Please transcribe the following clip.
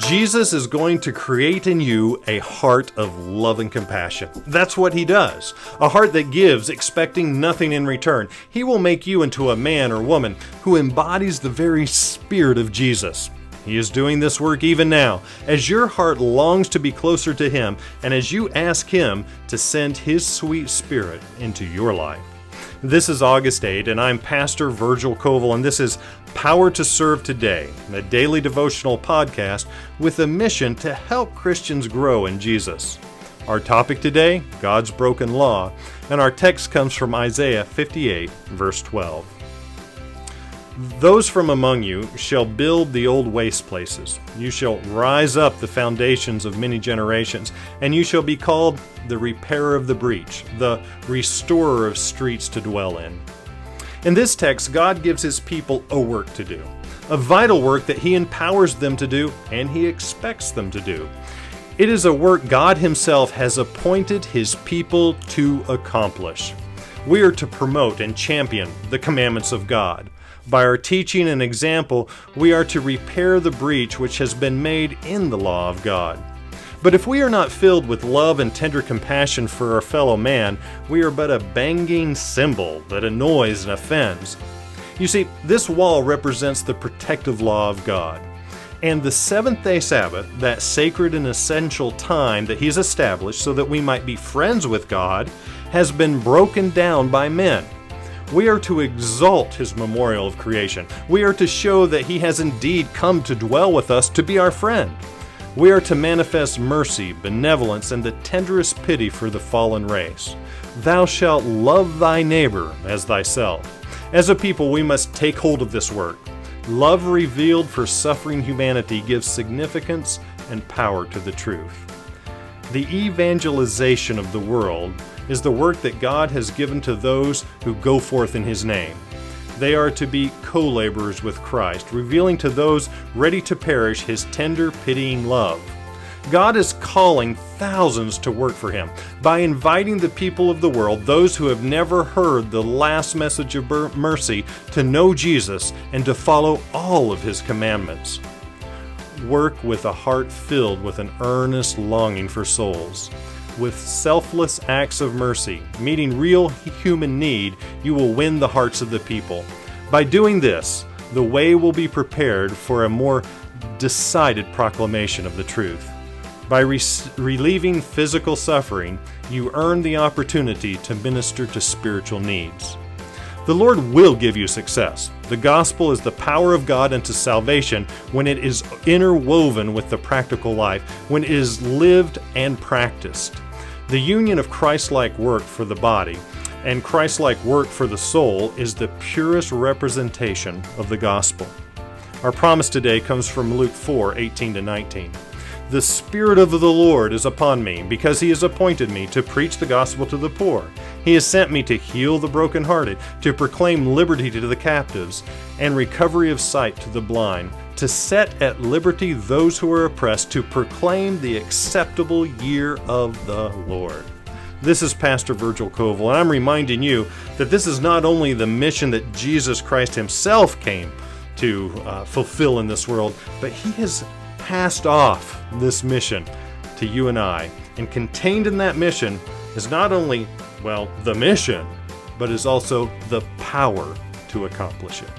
Jesus is going to create in you a heart of love and compassion. That's what he does. A heart that gives, expecting nothing in return. He will make you into a man or woman who embodies the very spirit of Jesus. He is doing this work even now, as your heart longs to be closer to him, and as you ask him to send his sweet spirit into your life. This is August 8, and I'm Pastor Virgil Koval, and this is Power to Serve Today, a daily devotional podcast with a mission to help Christians grow in Jesus. Our topic today, God's broken law, and our text comes from Isaiah 58, verse 12. Those from among you shall build the old waste places. You shall rise up the foundations of many generations, and you shall be called the repairer of the breach, the restorer of streets to dwell in. In this text, God gives his people a work to do, a vital work that he empowers them to do, and he expects them to do. It is a work God himself has appointed his people to accomplish. We are to promote and champion the commandments of God. By our teaching and example, we are to repair the breach which has been made in the law of God. But if we are not filled with love and tender compassion for our fellow man, we are but a banging cymbal that annoys and offends. You see, this wall represents the protective law of God. And the seventh-day Sabbath, that sacred and essential time that he's established so that we might be friends with God, has been broken down by men. We are to exalt his memorial of creation. We are to show that he has indeed come to dwell with us to be our friend. We are to manifest mercy, benevolence, and the tenderest pity for the fallen race. Thou shalt love thy neighbor as thyself. As a people, we must take hold of this work. Love revealed for suffering humanity gives significance and power to the truth. The evangelization of the world is the work that God has given to those who go forth in his name. They are to be co-laborers with Christ, revealing to those ready to perish his tender, pitying love. God is calling thousands to work for him by inviting the people of the world, those who have never heard the last message of mercy, to know Jesus and to follow all of his commandments. Work with a heart filled with an earnest longing for souls. With selfless acts of mercy, meeting real human need, you will win the hearts of the people. By doing this, the way will be prepared for a more decided proclamation of the truth. By relieving physical suffering, you earn the opportunity to minister to spiritual needs. The Lord will give you success. The gospel is the power of God unto salvation when it is interwoven with the practical life, when it is lived and practiced. The union of Christ-like work for the body and Christ-like work for the soul is the purest representation of the gospel. Our promise today comes from Luke 4:18-19. The Spirit of the Lord is upon me, because he has appointed me to preach the gospel to the poor. He has sent me to heal the brokenhearted, to proclaim liberty to the captives, and recovery of sight to the blind, to set at liberty those who are oppressed, to proclaim the acceptable year of the Lord. This is Pastor Virgil Koval, and I'm reminding you that this is not only the mission that Jesus Christ himself came to fulfill in this world, but he has passed off this mission to you and I. And contained in that mission is not only, the mission, but is also the power to accomplish it.